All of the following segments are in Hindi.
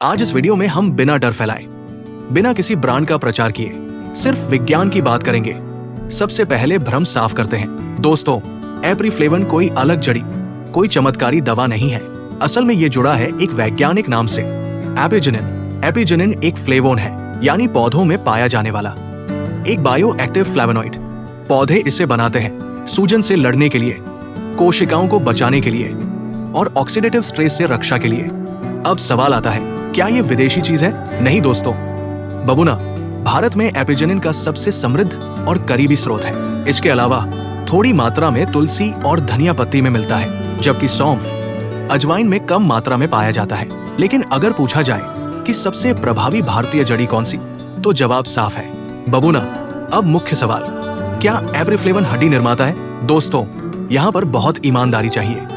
आज इस वीडियो में हम बिना डर फैलाए, बिना किसी ब्रांड का प्रचार किए, सिर्फ विज्ञान की बात करेंगे। सबसे पहले भ्रम साफ करते हैं। दोस्तों, एप्रीफ्लेवन कोई अलग जड़ी, कोई चमत्कारी दवा नहीं है। असल में ये जुड़ा है एक वैज्ञानिक नाम से, एपिजिनिन। एपिजिनिन एक फ्लेवोन है, यानी पौधों में पाया जाने वाला एक बायो एक्टिव फ्लेवोनॉइड। पौधे इसे बनाते हैं सूजन से लड़ने के लिए, कोशिकाओं को बचाने के लिए और ऑक्सीडेटिव स्ट्रेस से रक्षा के लिए। अब सवाल आता है, क्या ये विदेशी चीज है? नहीं दोस्तों, बबूना भारत में एपिजिनिन का सबसे समृद्ध और करीबी स्रोत है। इसके अलावा थोड़ी मात्रा में तुलसी और धनिया पत्ती में मिलता है, जबकि सौंफ, अजवाइन में कम मात्रा में पाया जाता है। लेकिन अगर पूछा जाए कि सबसे प्रभावी भारतीय जड़ी कौन सी, तो जवाब साफ है, बबूना। अब मुख्य सवाल, क्या एप्रीफ्लेवन हड्डी निर्माता है? दोस्तों, यहाँ पर बहुत ईमानदारी चाहिए।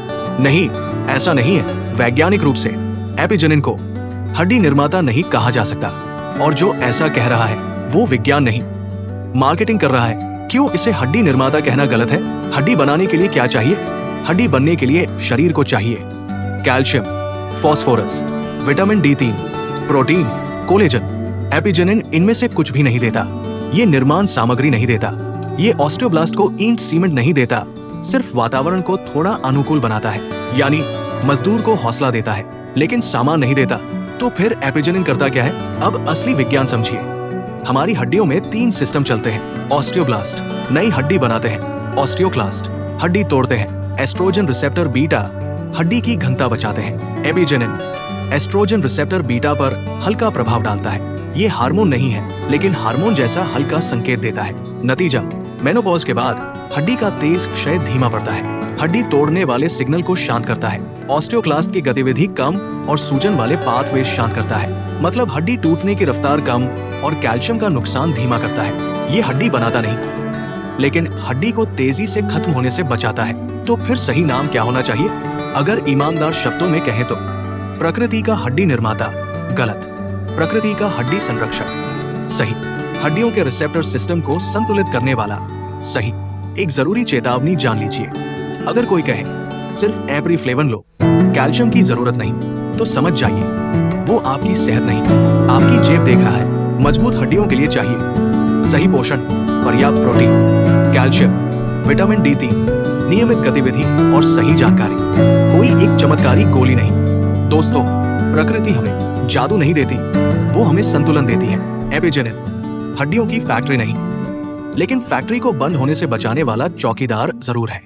नहीं, ऐसा नहीं है। वैज्ञानिक रूप से एपिजिनिन को हड्डी निर्माता नहीं कहा जा सकता, और जो ऐसा कह रहा है वो विज्ञान नहीं, मार्केटिंग कर रहा है। क्यों इसे हड्डी निर्माता कहना गलत है? हड्डी बनाने के लिए क्या चाहिए? हड्डी बनने के लिए शरीर को चाहिए calcium, phosphorus, vitamin D3, protein, collagen. Apigenin इनमें से कुछ भी नहीं देता। ये निर्माण सामग्री नहीं देता, ये ऑस्टियोब्लास्ट को ईंट सीमेंट नहीं देता, सिर्फ वातावरण को थोड़ा अनुकूल बनाता है, यानी मजदूर को हौसला देता है, लेकिन सामान नहीं देता। तो फिर एपिजिनिन करता क्या है? अब असली विज्ञान समझिए। हमारी हड्डियों में 3 सिस्टम चलते हैं। ऑस्टियोब्लास्ट नई हड्डी बनाते हैं, ऑस्टियोक्लास्ट हड्डी तोड़ते हैं, एस्ट्रोजन रिसेप्टर बीटा हड्डी की घनता बचाते हैं। एपिजिनिन एस्ट्रोजन रिसेप्टर बीटा पर हल्का प्रभाव डालता है। ये हार्मोन नहीं है, लेकिन हार्मोन जैसा हल्का संकेत देता है। नतीजा, मेनोपॉज के बाद हड्डी का तेज क्षय धीमा पड़ता है, हड्डी तोड़ने वाले सिग्नल को शांत करता है, ऑस्टियोक्लास्ट की गतिविधि कम और सूजन वाले पाथवे शांत करता है। मतलब हड्डी टूटने की रफ्तार कम और कैल्शियम का नुकसान धीमा करता है। ये हड्डी बनाता नहीं, लेकिन हड्डी को तेजी से खत्म होने से बचाता है। तो फिर सही नाम क्या होना चाहिए? अगर ईमानदार शब्दों में कहें तो प्रकृति का हड्डी निर्माता गलत, प्रकृति का हड्डी संरक्षक सही, हड्डियों के रिसेप्टर सिस्टम को संतुलित करने वाला सही। एक जरूरी चेतावनी जान लीजिए, अगर कोई कहे सिर्फ एप्रीफ्लेवन लो, कैल्शियम की जरूरत नहीं, तो समझ जाइए वो आपकी सेहत नहीं, आपकी जेब देख रहा है। मजबूत हड्डियों के लिए चाहिए सही पोषण, पर्याप्त प्रोटीन, कैल्शियम, विटामिन D3, नियमित गतिविधि और सही जानकारी। कोई एक चमत्कारी गोली नहीं। दोस्तों, प्रकृति हमें जादू नहीं देती, वो हमें संतुलन देती है। एपिजिनिन हड्डियों की फैक्ट्री नहीं, लेकिन फैक्ट्री को बंद होने से बचाने वाला चौकीदार जरूर है।